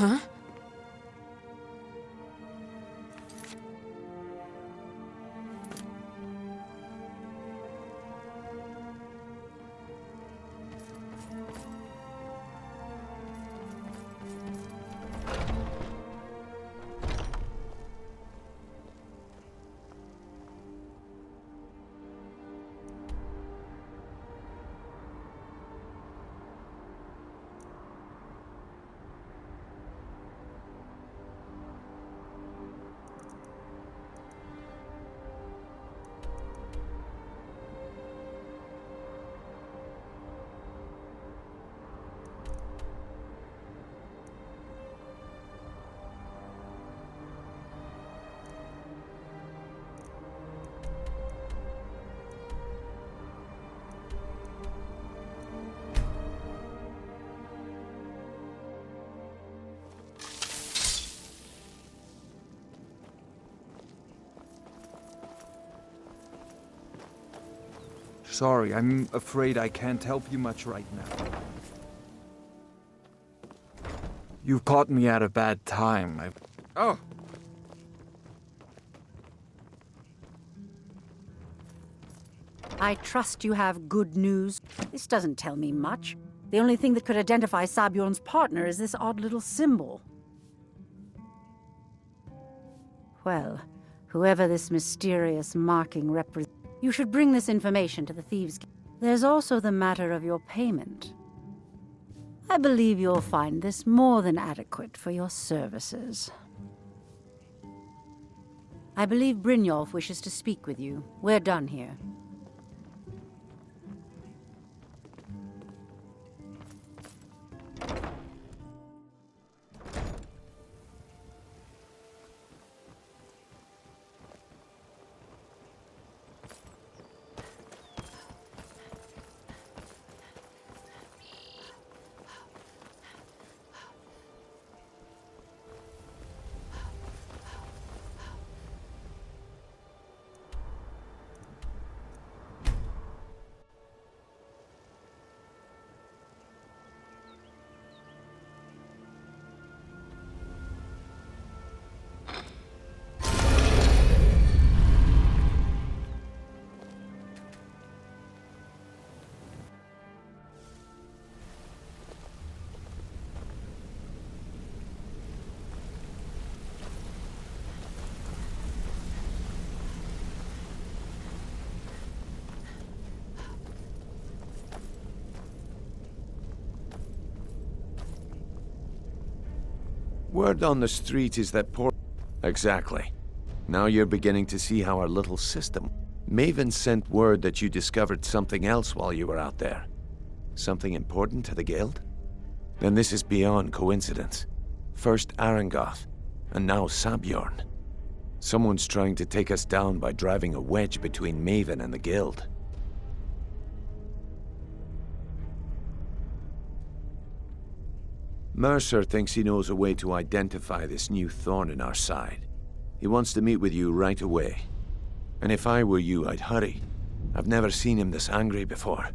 Huh? Sorry, I'm afraid I can't help you much right now. You've caught me at a bad time. Oh! I trust you have good news. This doesn't tell me much. The only thing that could identify Sabjorn's partner is this odd little symbol. Well, whoever this mysterious marking represents, you should bring this information to the Thieves' Guild. There's also the matter of your payment. I believe you'll find this more than adequate for your services. I believe Brynjolf wishes to speak with you. We're done here. Word on the street is that poor... Exactly. Now you're beginning to see how our little system... Maven sent word that you discovered something else while you were out there. Something important to the Guild? Then this is beyond coincidence. First Arangoth, and now Sabjorn. Someone's trying to take us down by driving a wedge between Maven and the Guild. Mercer thinks he knows a way to identify this new thorn in our side. He wants to meet with you right away. And if I were you, I'd hurry. I've never seen him this angry before.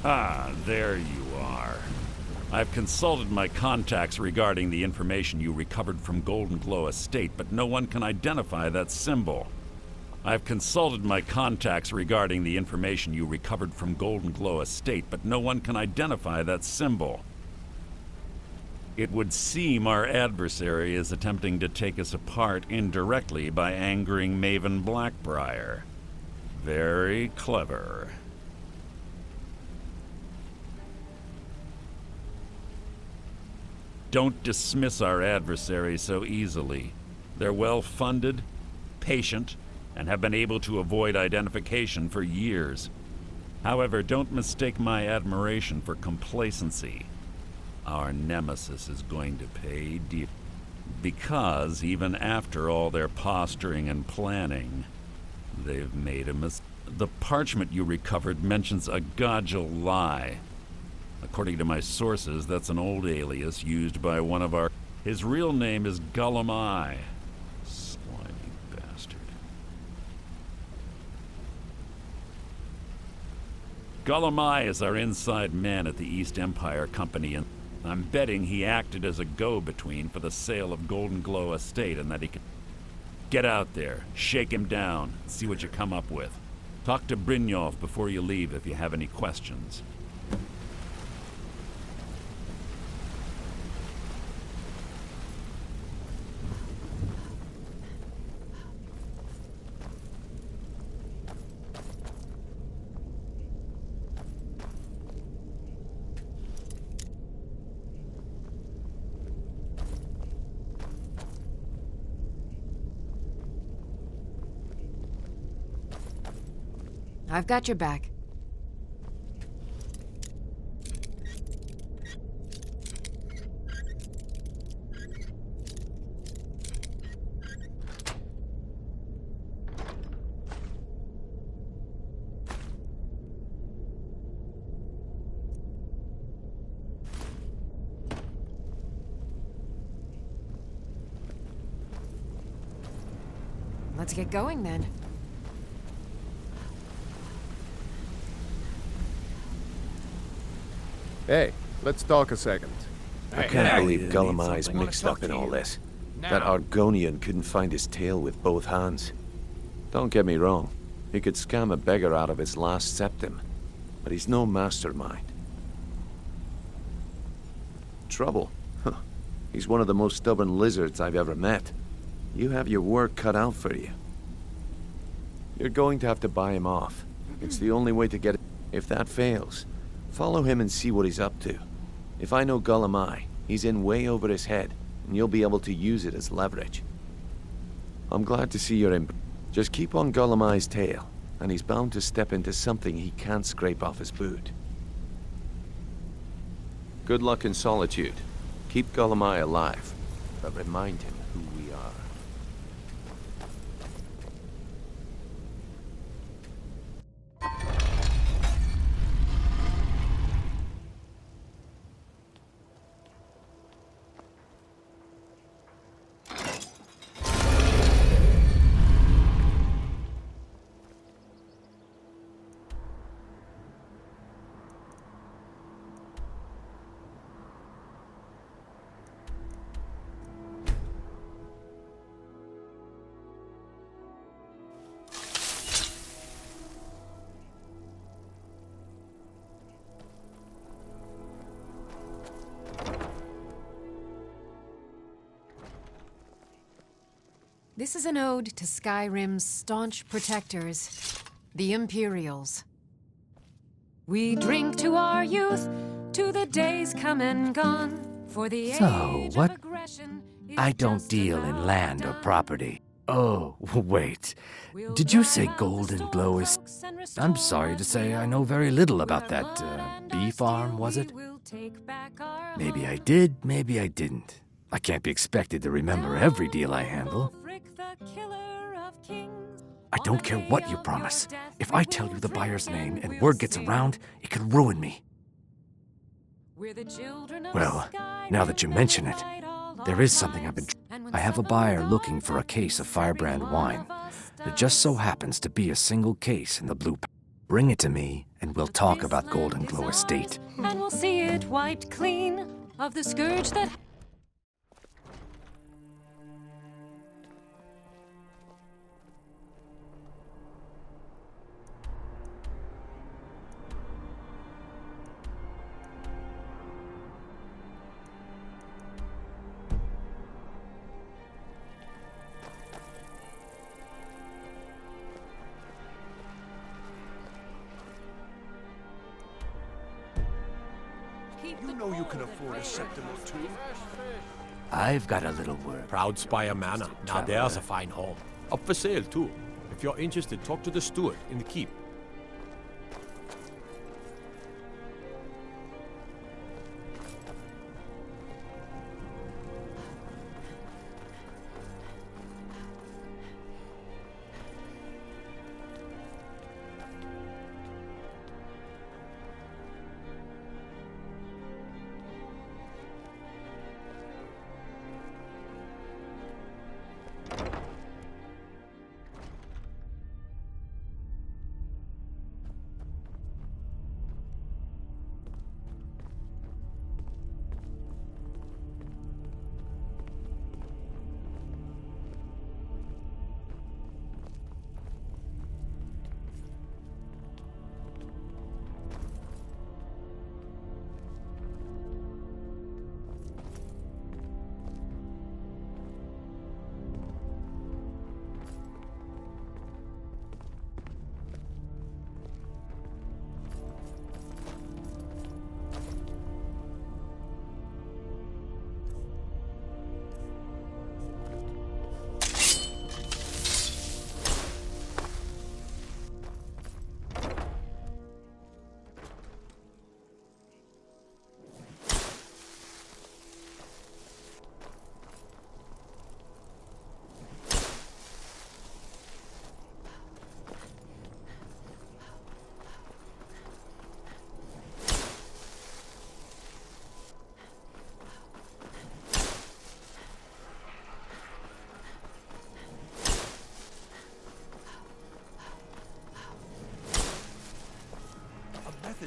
Ah, there you are. I've consulted my contacts regarding the information you recovered from Golden Glow Estate, but no one can identify that symbol. I've consulted my contacts regarding the information you recovered from Golden Glow Estate, but no one can identify that symbol. It would seem our adversary is attempting to take us apart indirectly by angering Maven Blackbriar. Very clever. Don't dismiss our adversaries so easily. They're well-funded, patient, and have been able to avoid identification for years. However, don't mistake my admiration for complacency. Our nemesis is going to pay dear. Because even after all their posturing and planning, they've made a mistake. The parchment you recovered mentions a Godjal lie. According to my sources, that's an old alias used by one of our... His real name is Gullum Eye. Slimy bastard. Gullum Eye is our inside man at the East Empire Company, and I'm betting he acted as a go-between for the sale of Golden Glow Estate and that he could... Get out there, shake him down, and see what you come up with. Talk to Brynjolf before you leave if you have any questions. I've got your back. Let's get going then. Hey, let's talk a second. I can't believe Gullum Eye's mixed up in all this. That Argonian couldn't find his tail with both hands. Don't get me wrong, he could scam a beggar out of his last septim, but he's no mastermind. Trouble? Huh. He's one of the most stubborn lizards I've ever met. You have your work cut out for you. You're going to have to buy him off. It's the only way to get it. If that fails, follow him and see what he's up to. If I know Gullum Eye, he's in way over his head, and you'll be able to use it as leverage. I'm glad to see you're in. Just keep on Gullum Eye's tail, and he's bound to step into something he can't scrape off his boot. Good luck in solitude. Keep Gullum Eye alive, but remind him who we are. This is an ode to Skyrim's staunch protectors, the Imperials. We drink to our youth, to the days come and gone, for the age what? of aggression is I don't just deal in about land or done. property. Oh, wait. We'll Did you drive say out the Golden storm Glow is... cloaks and restore I'm sorry to say I know very little about that, bee farm, was it? Maybe I did, maybe I didn't. I can't be expected to remember every deal I handle. I don't care what you promise. If I tell you the buyer's name and word gets around, it could ruin me. Well, now that you mention it, there is something I've been... I have a buyer looking for a case of Firebrand wine. There just so happens to be a single case in the blue... Bring it to me, and we'll talk about Golden Glow Estate. And we'll see it wiped clean of the scourge that... You know you can afford a septim or two. I've got a little word. Proud Spire Manor. Now there's a fine home. Up for sale, too. If you're interested, talk to the steward in the keep.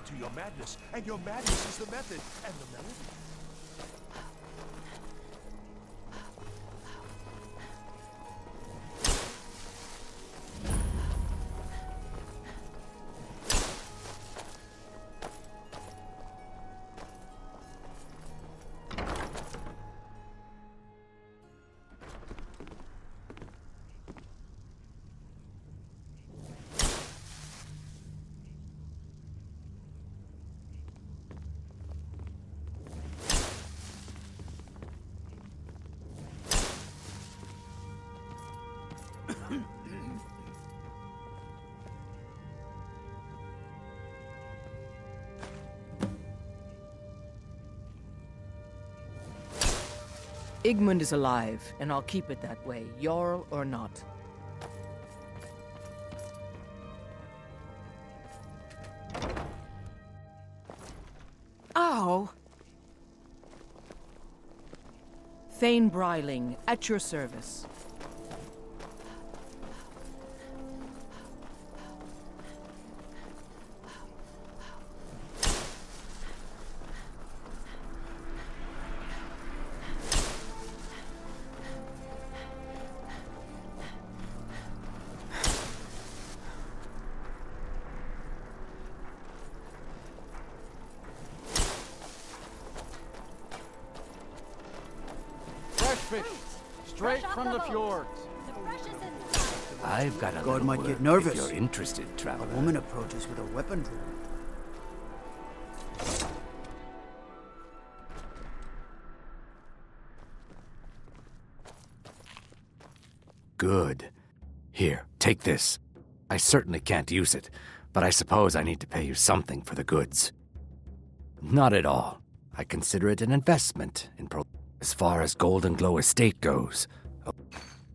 method to your madness, and your madness is the method, and the melody. Igmund is alive, and I'll keep it that way, Jarl or not. Oh! Thane Breiling, at your service. Fish, straight from the fjords. I've got a God little might word get nervous. if you're interested, A traveler. woman approaches with a weapon drawn. Good. Here, take this. I certainly can't use it, but I suppose I need to pay you something for the goods. Not at all. I consider it an investment in As far as Golden Glow Estate goes,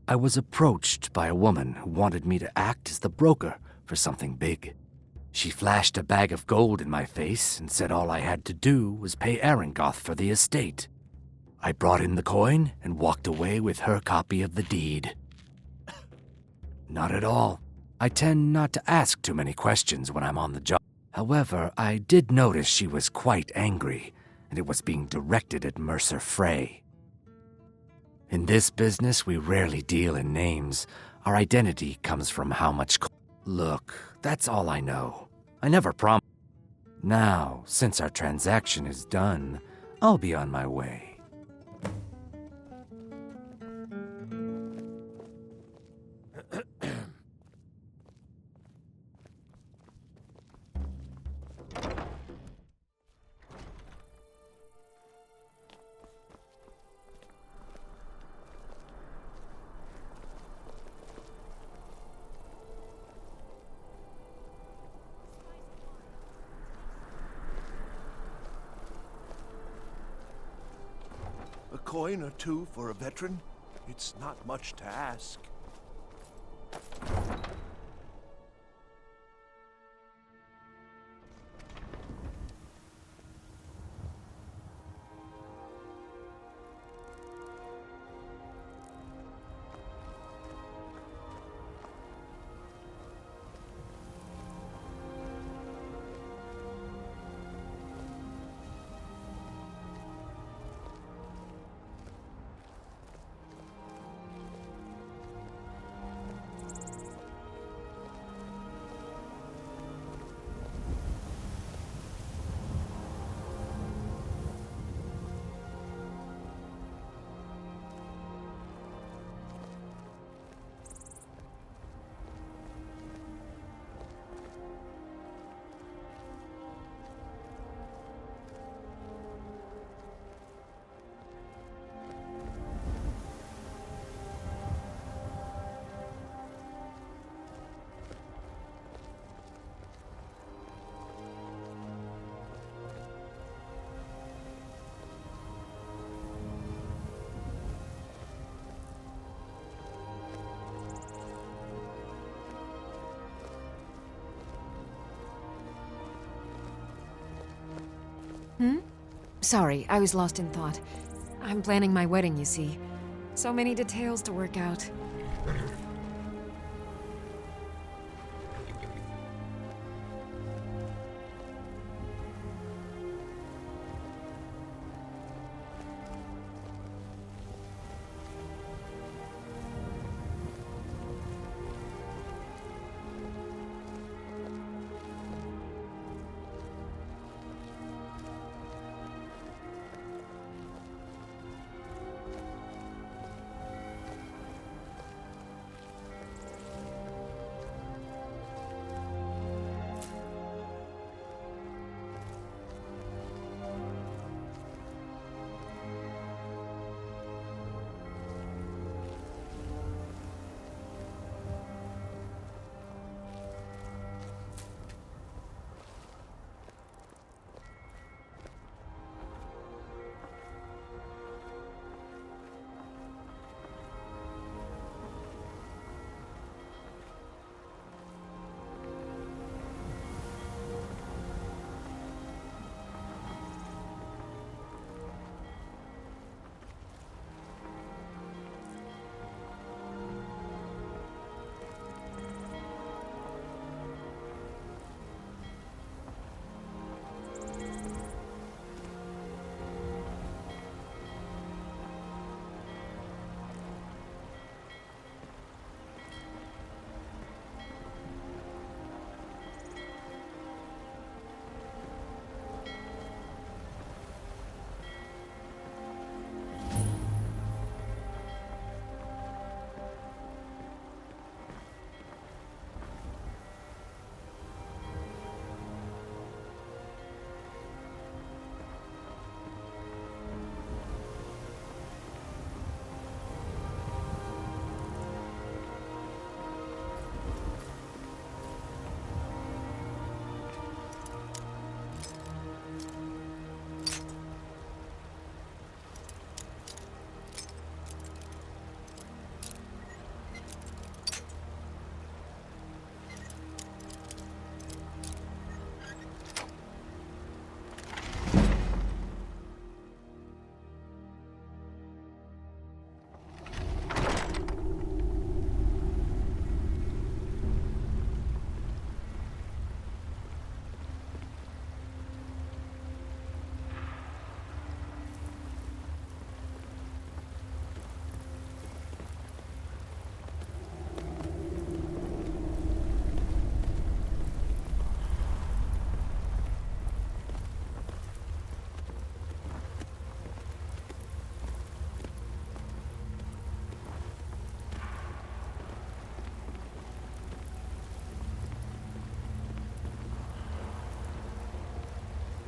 I was approached by a woman who wanted me to act as the broker for something big. She flashed a bag of gold in my face and said all I had to do was pay Arengoth for the estate. I brought in the coin and walked away with her copy of the deed. Not at all. I tend not to ask too many questions when I'm on the job. However, I did notice she was quite angry, and it was being directed at Mercer Frey. In this business, we rarely deal in names. Our identity comes from how much... Look, that's all I know. I never promised. Now, since our transaction is done, I'll be on my way. A coin or two for a veteran? It's not much to ask. Sorry, I was lost in thought. I'm planning my wedding, you see. So many details to work out.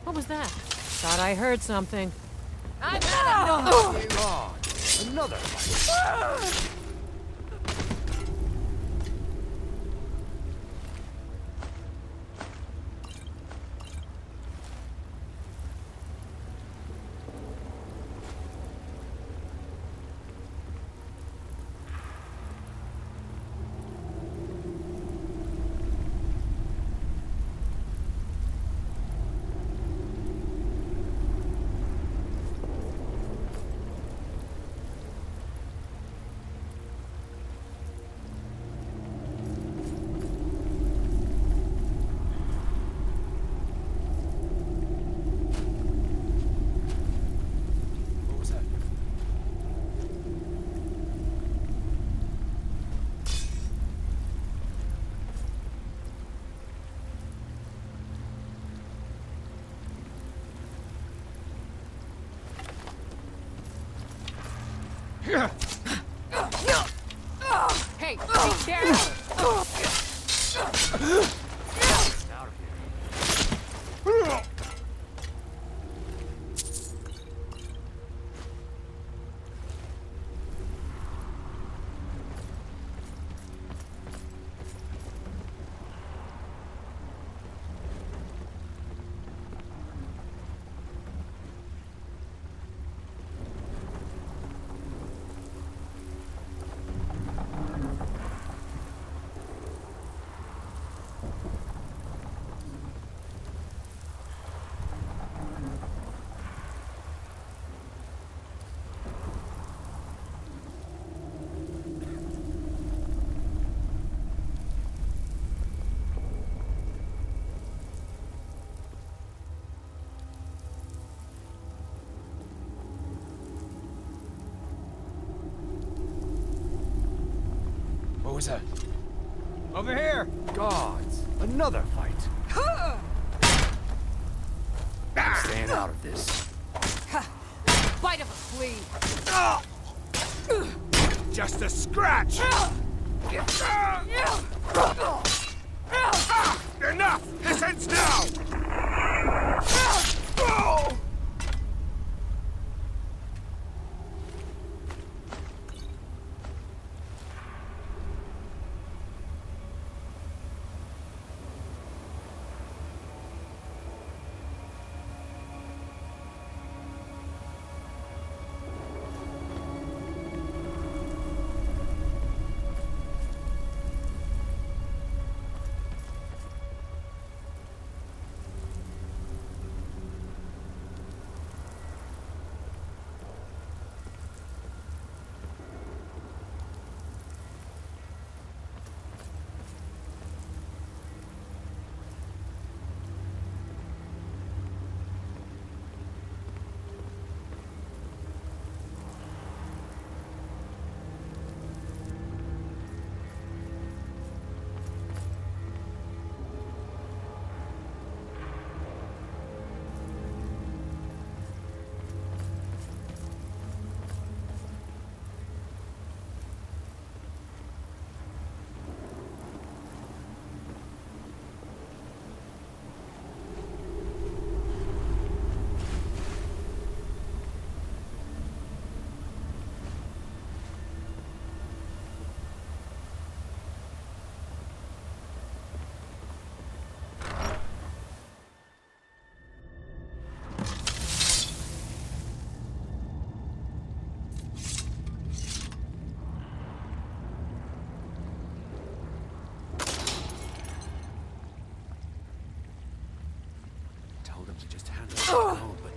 What was that? Thought I heard something. I've had enough of you. God, another fight. Hey, be careful! What was that? Over here! Gods, another fight. I'm staying out of this. Bite of a flea! Just a scratch! Enough! This ends now!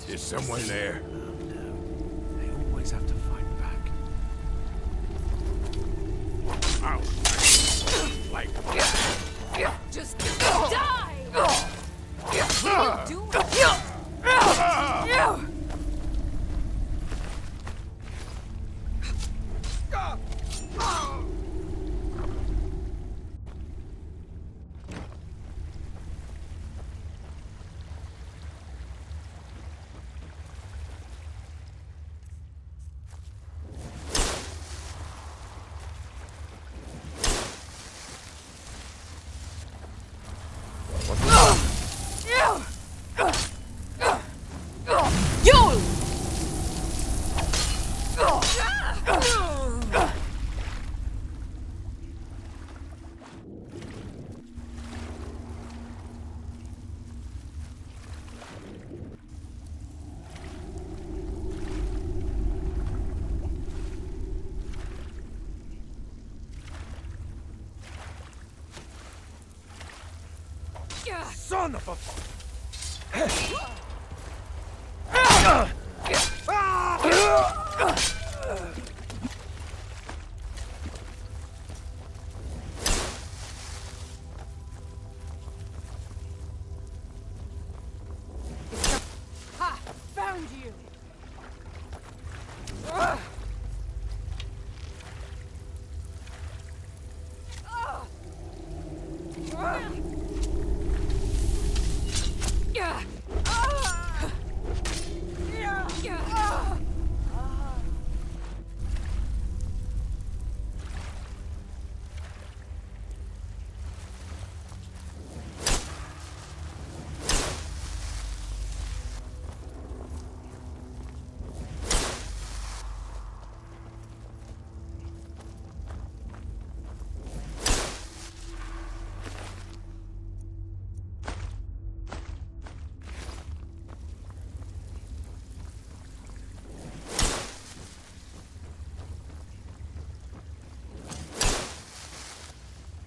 There's someone there. They always have to fight back. Ow! Like Just die! What are you doing? Son of a... Ha! Found you!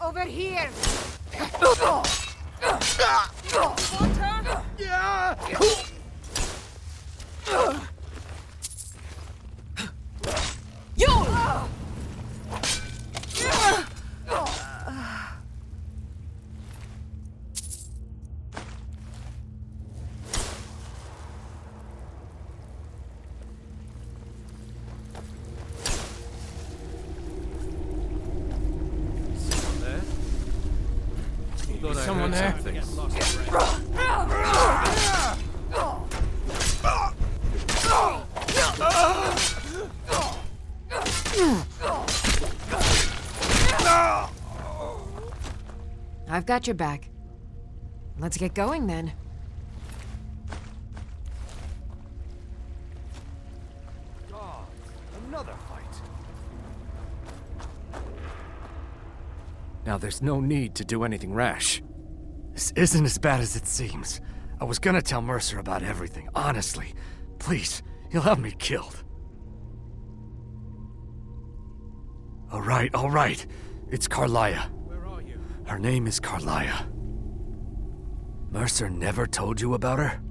Over here! Someone there? I've got your back. Let's get going then. God, another fight. Now there's no need to do anything rash. This isn't as bad as it seems. I was gonna tell Mercer about everything, honestly. Please, he'll have me killed. All right. It's Carlia. Where are you? Her name is Carlia. Mercer never told you about her?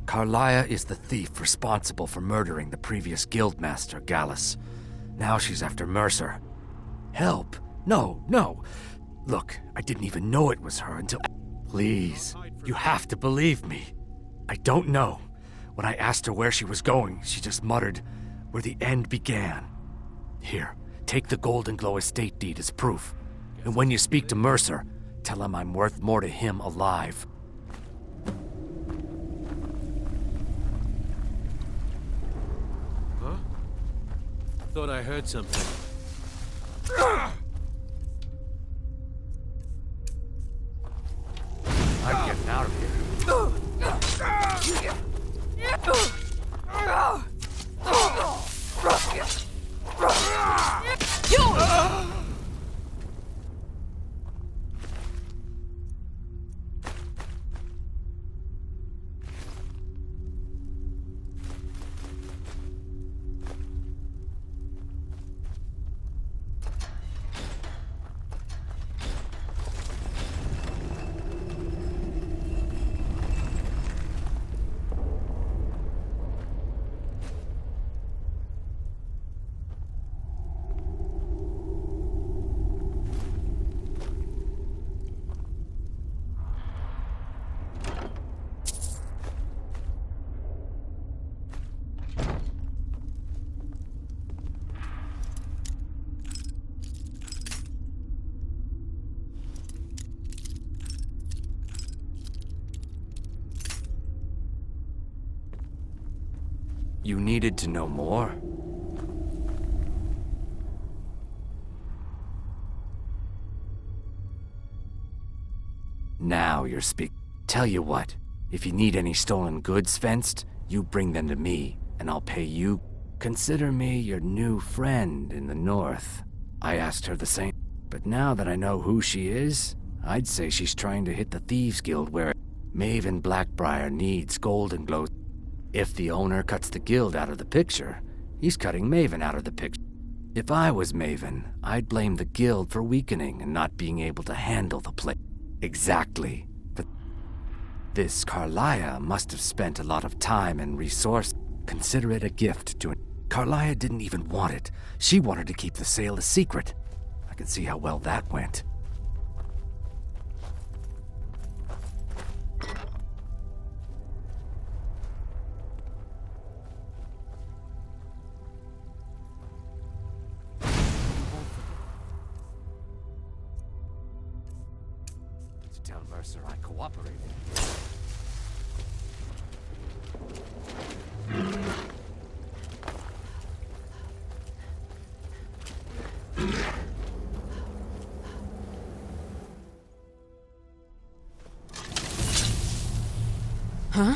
Carlia is the thief responsible for murdering the previous guildmaster, Gallus. Now she's after Mercer. Help? No. Look, I didn't even know it was her until... Please, you have to believe me. I don't know. When I asked her where she was going, she just muttered, where the end began. Here, take the Golden Glow estate deed as proof. And when you speak to Mercer, tell him I'm worth more to him alive. Huh? Thought I heard something. I'm getting out of here. You needed to know more? Now you're Tell you what, if you need any stolen goods fenced, you bring them to me, and I'll pay you. Consider me your new friend in the north. I asked her the same, but now that I know who she is, I'd say she's trying to hit the Thieves Guild where Maven Blackbriar needs Golden Glow. If the owner cuts the guild out of the picture, he's cutting Maven out of the picture. If I was Maven, I'd blame the guild for weakening and not being able to handle the place. Exactly. This Carlia must have spent a lot of time and resource. Consider it a gift to... Carlia didn't even want it. She wanted to keep the sale a secret. I can see how well that went. To tell Mercer I cooperated. Huh?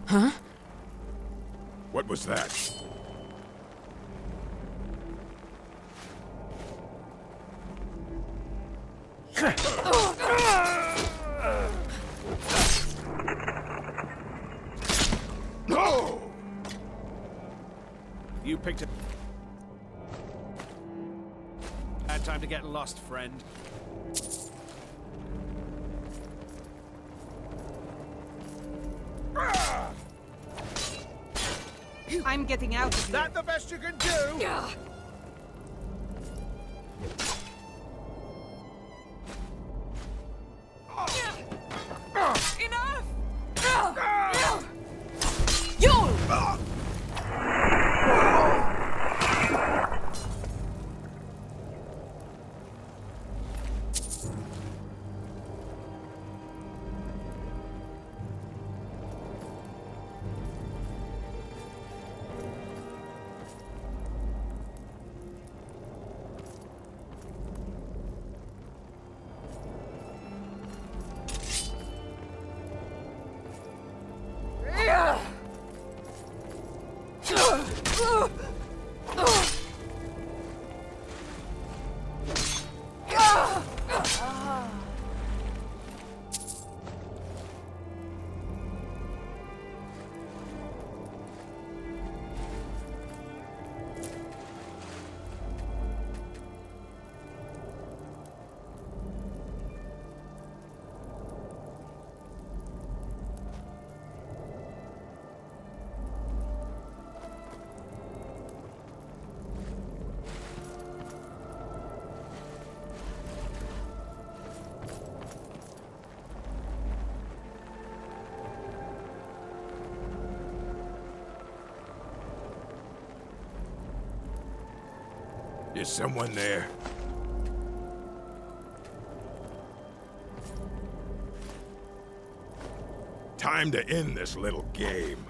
Huh? What was that? No! You picked it. Bad time to get lost, friend. I'm getting out of here. That the best you can do? Yeah. Enough! Is someone there? Time to end this little game.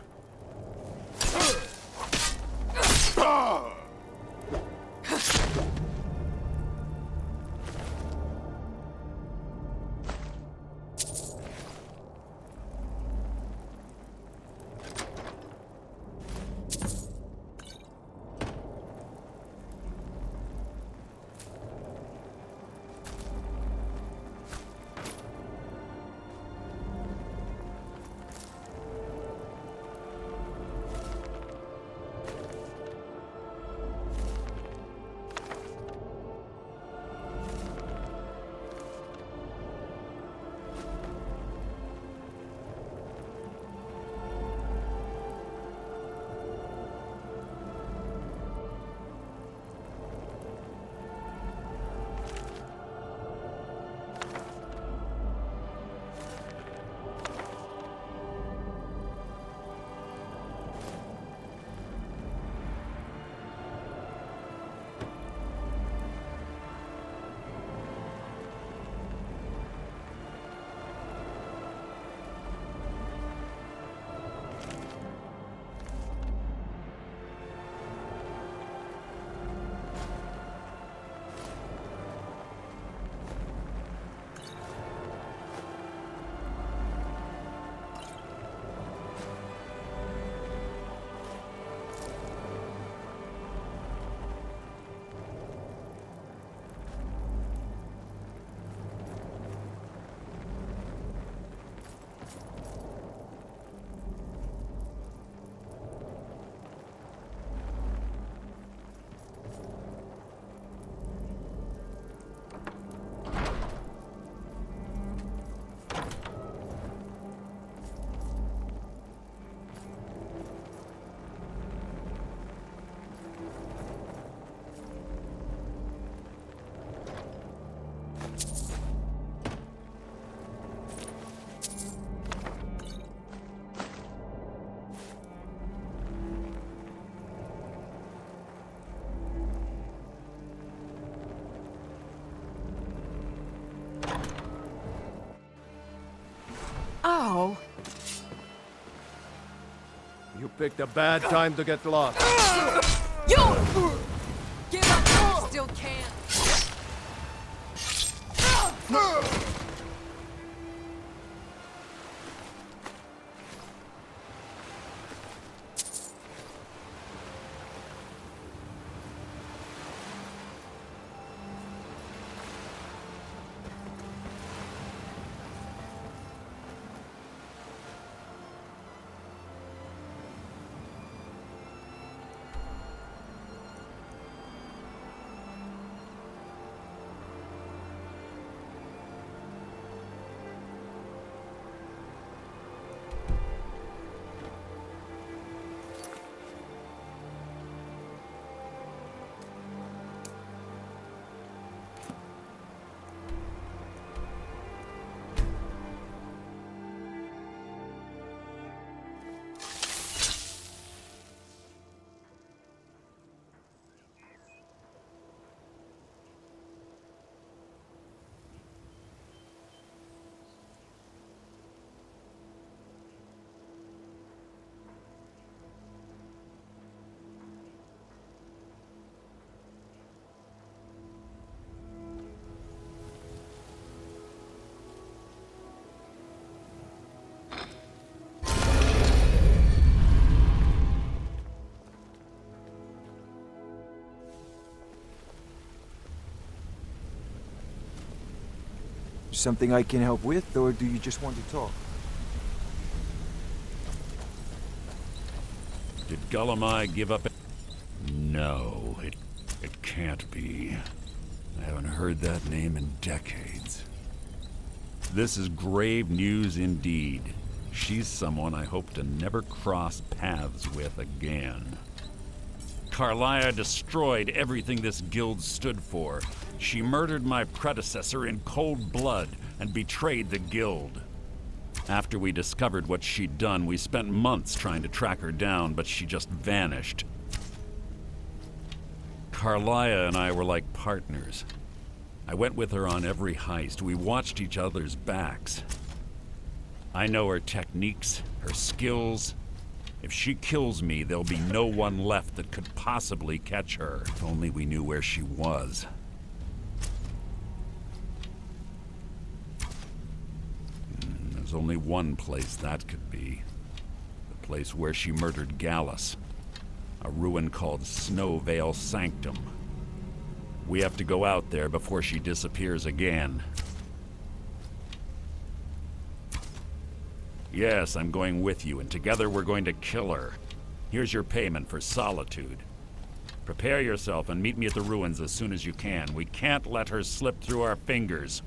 picked a bad time to get lost. You! Give up while you still can. Something I can help with, or do you just want to talk? Did Gullumai give up? No, it can't be. I haven't heard that name in decades. This is grave news indeed. She's someone I hope to never cross paths with again. Carlia destroyed everything this guild stood for. She murdered my predecessor in cold blood and betrayed the guild. After we discovered what she'd done, we spent months trying to track her down, but she just vanished. Carlia and I were like partners. I went with her on every heist. We watched each other's backs. I know her techniques, her skills. If she kills me, there'll be no one left that could possibly catch her. If only we knew where she was. There's only one place that could be. The place where she murdered Gallus. A ruin called Snowvale Sanctum. We have to go out there before she disappears again. Yes, I'm going with you, and together we're going to kill her. Here's your payment for solitude. Prepare yourself and meet me at the ruins as soon as you can. We can't let her slip through our fingers.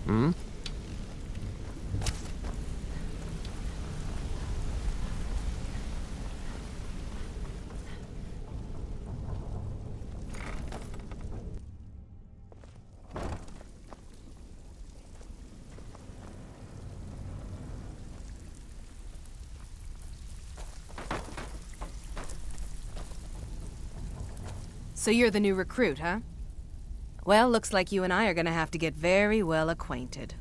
Hmm? So you're the new recruit, huh? Well, looks like you and I are gonna have to get very well acquainted.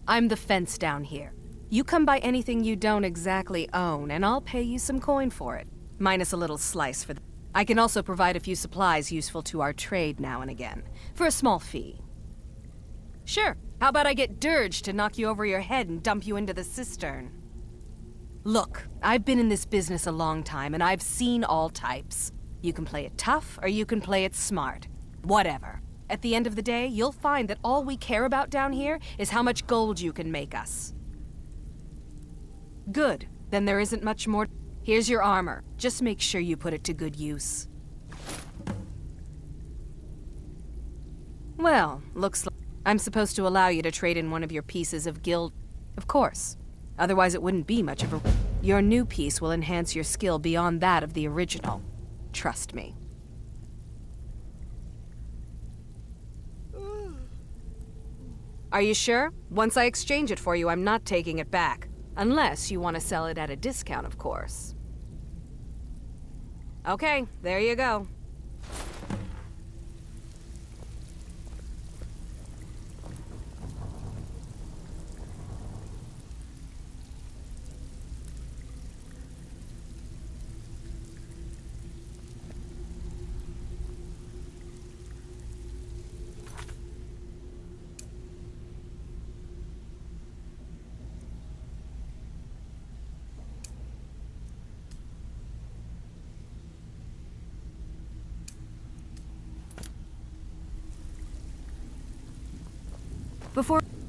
I'm the fence down here. You come by anything you don't exactly own, and I'll pay you some coin for it. Minus a little slice for I can also provide a few supplies useful to our trade now and again, for a small fee. Sure, how about I get Dirge to knock you over your head and dump you into the cistern? Look, I've been in this business a long time, and I've seen all types. You can play it tough, or you can play it smart. Whatever. At the end of the day, you'll find that all we care about down here is how much gold you can make us. Good. Then there isn't much more. Here's your armor. Just make sure you put it to good use. Well, looks like I'm supposed to allow you to trade in one of your pieces of guild. Of course. Otherwise it wouldn't be much of a... Your new piece will enhance your skill beyond that of the original. Trust me. Are you sure? Once I exchange it for you, I'm not taking it back. Unless you want to sell it at a discount, of course. Okay, there you go.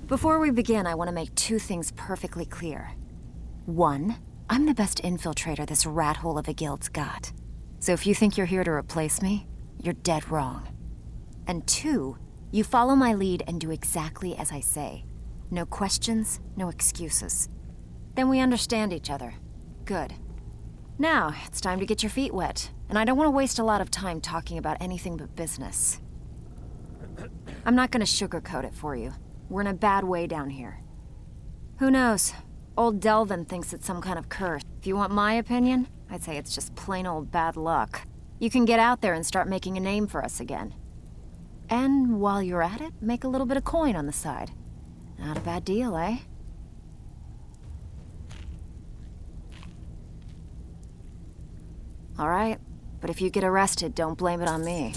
Before we begin, I want to make two things perfectly clear. One, I'm the best infiltrator this rat hole of a guild's got. So if you think you're here to replace me, you're dead wrong. And two, you follow my lead and do exactly as I say. No questions, no excuses. Then we understand each other. Good. Now, it's time to get your feet wet, and I don't want to waste a lot of time talking about anything but business. I'm not gonna sugarcoat it for you. We're in a bad way down here. Who knows? Old Delvin thinks it's some kind of curse. If you want my opinion, I'd say it's just plain old bad luck. You can get out there and start making a name for us again. And while you're at it, make a little bit of coin on the side. Not a bad deal, eh? All right, but if you get arrested, don't blame it on me.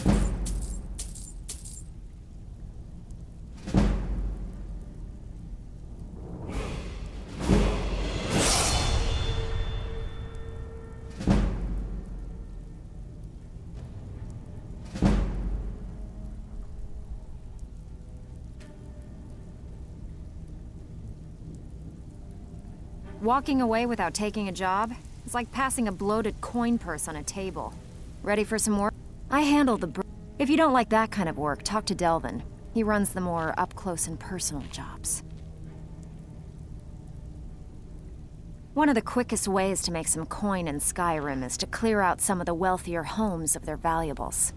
Walking away without taking a job is like passing a bloated coin purse on a table. Ready for some more? I handle the If you don't like that kind of work, talk to Delvin. He runs the more up-close and personal jobs. One of the quickest ways to make some coin in Skyrim is to clear out some of the wealthier homes of their valuables.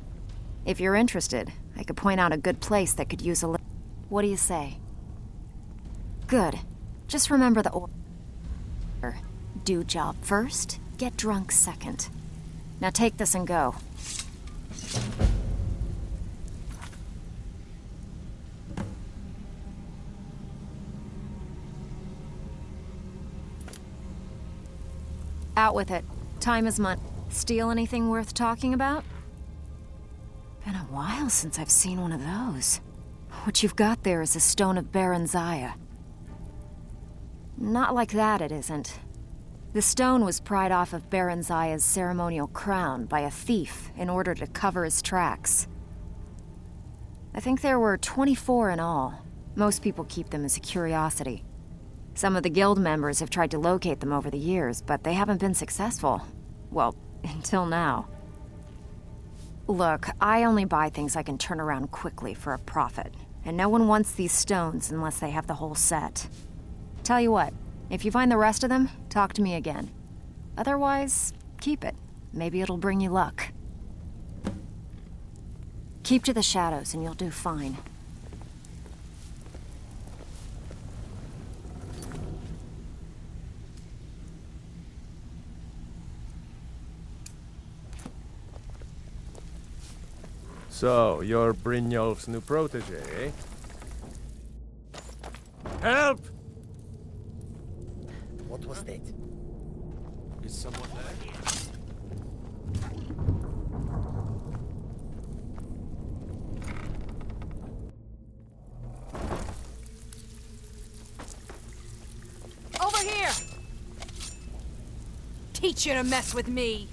If you're interested, I could point out a good place that could use a little... What do you say? Good. Just remember the order. Do job first, get drunk second. Now take this and go. Out with it. Time is money. Steal anything worth talking about? Been a while since I've seen one of those. What you've got there is a stone of Baron Zaya. Not like that, it isn't. The stone was pried off of Baron Zaya's ceremonial crown by a thief in order to cover his tracks. I think there were 24 in all. Most people keep them as a curiosity. Some of the guild members have tried to locate them over the years, but they haven't been successful. Well, until now. Look, I only buy things I can turn around quickly for a profit, and no one wants these stones unless they have the whole set. Tell you what, if you find the rest of them, talk to me again. Otherwise, keep it. Maybe it'll bring you luck. Keep to the shadows and you'll do fine. So, you're Brynjolf's new protege, eh? Help! What was that? Is someone there? Over here! Teach you to mess with me!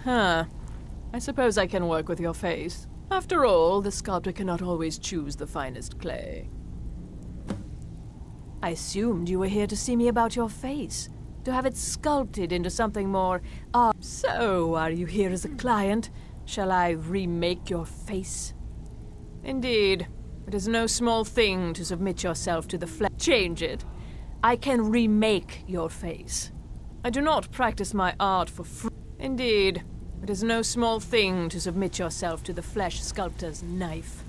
Huh. I suppose I can work with your face. After all, the sculptor cannot always choose the finest clay. I assumed you were here to see me about your face, to have it sculpted into something more So, are you here as a client? Shall I remake your face? Indeed. It is no small thing to submit yourself to the flesh. Change it. I can remake your face. I do not practice my art for free. Indeed. It is no small thing to submit yourself to the flesh sculptor's knife.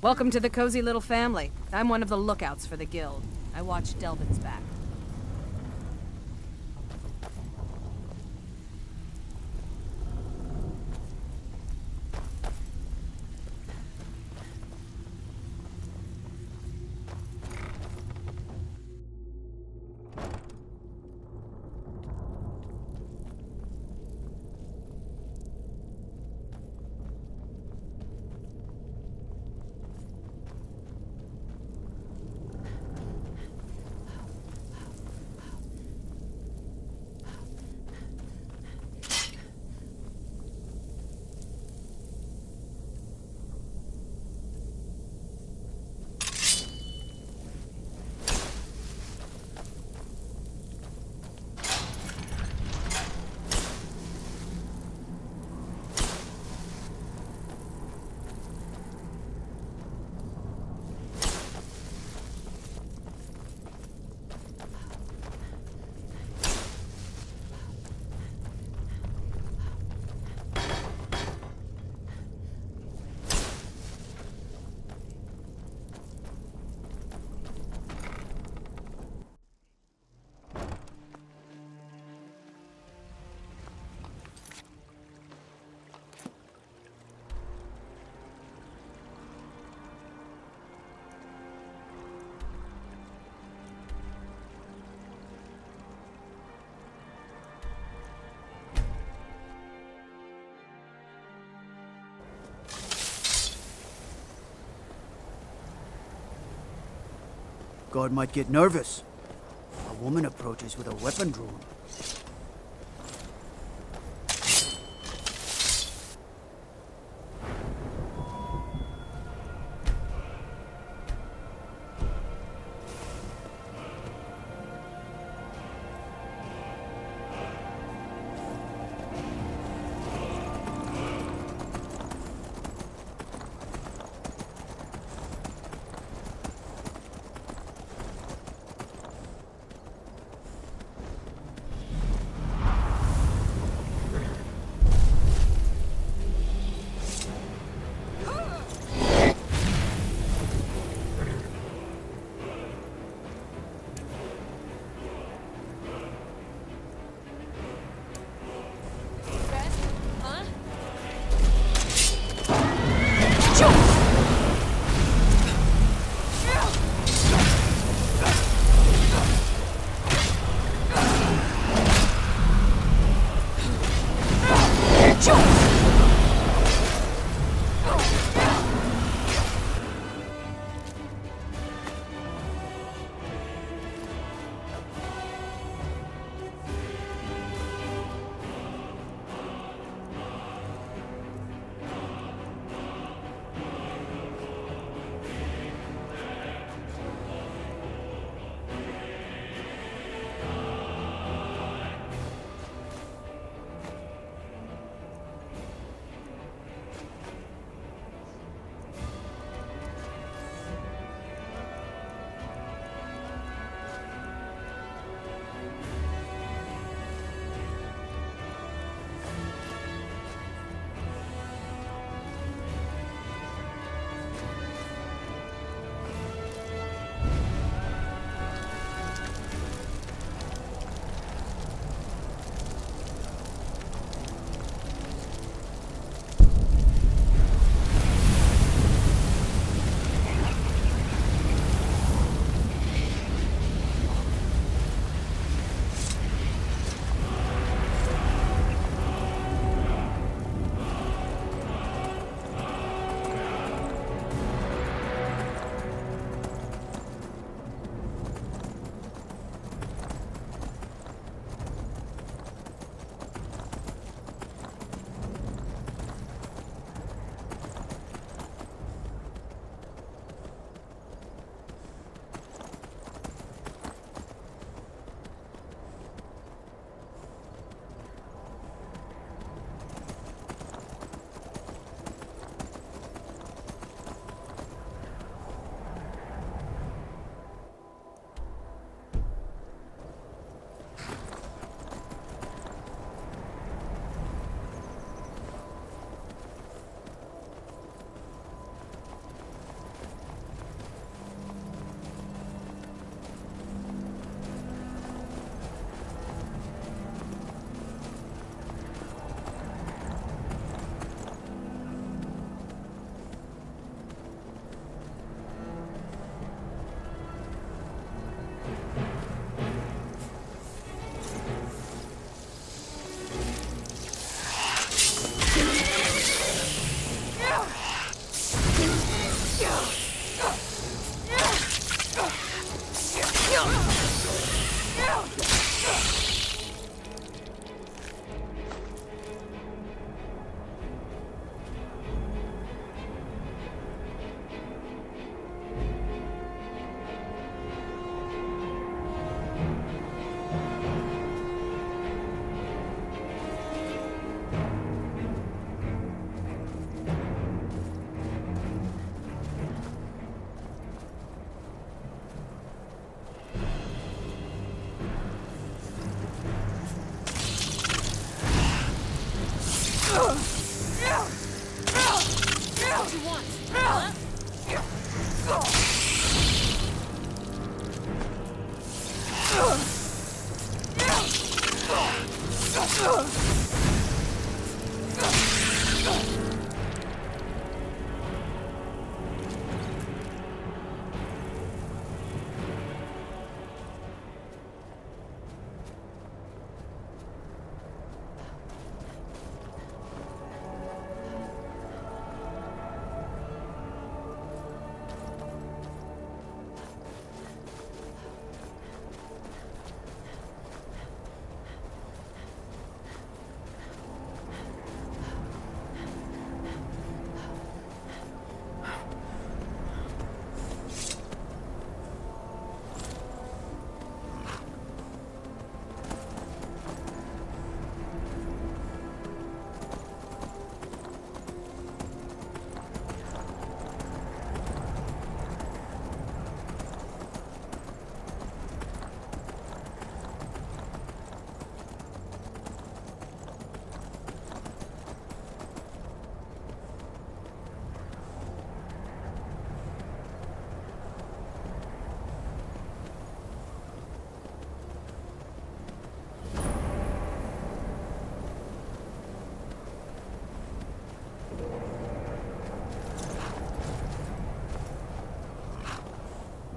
Welcome to the cozy little family. I'm one of the lookouts for the guild. I watch Delvin's back. God might get nervous. A woman approaches with a weapon drawn.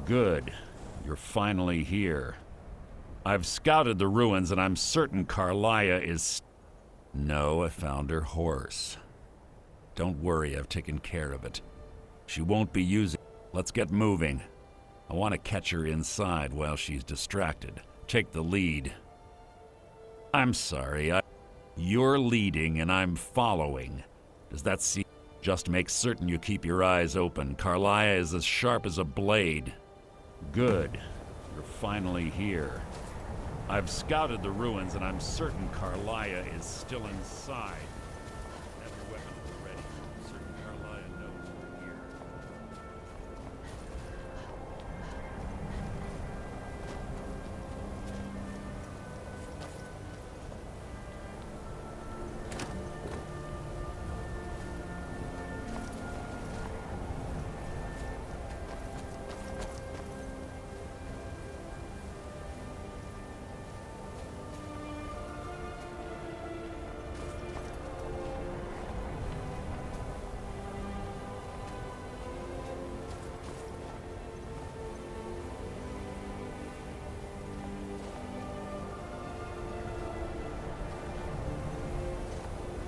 Good. You're finally here. I've scouted the ruins and I'm certain Carlia is... No, I found her horse. Don't worry, I've taken care of it. She won't be using... Let's get moving. I want to catch her inside while she's distracted. Take the lead. I'm sorry, You're leading and I'm following. Does that seem... Just make certain you keep your eyes open. Carlia is as sharp as a blade. Good. You're finally here. I've scouted the ruins and I'm certain Carlia is still inside. Have your weapons ready. I'm certain Carlia knows we're here.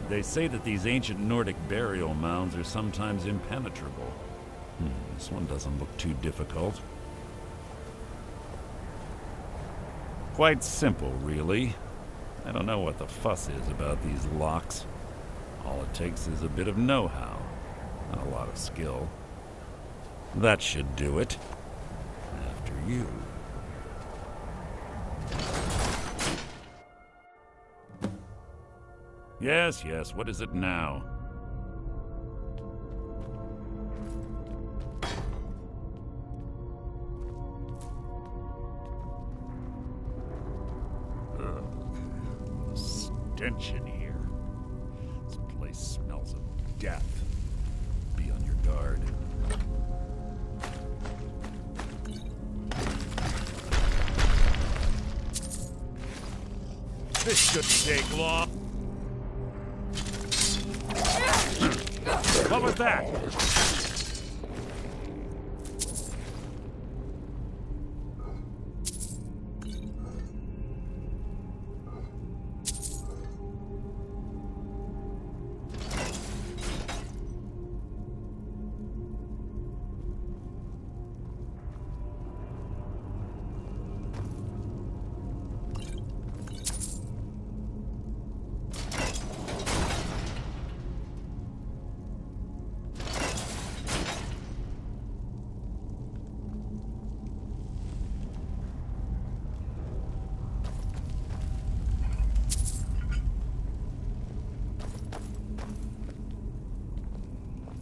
They say that these ancient Nordic burial mounds are sometimes impenetrable. This one doesn't look too difficult. Quite simple, really. I don't know what the fuss is about these locks. All it takes is a bit of know-how, not a lot of skill. That should do it. After you. Yes, yes, what is it now? Ugh, the stench in here. This place smells of death. Be on your guard. This shouldn't take long. What was that?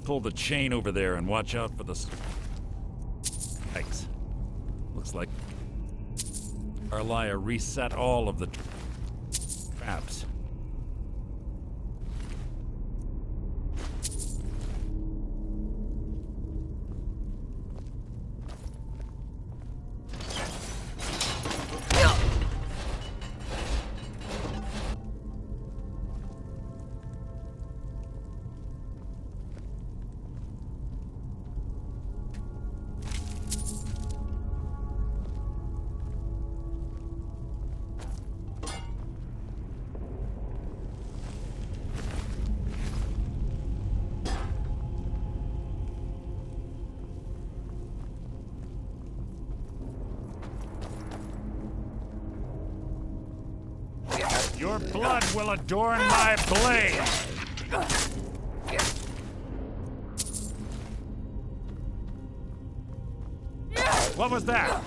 Pull the chain over there and watch out for the spikes. Looks like Carlia reset all of the traps. Your blood will adorn my blade! What was that?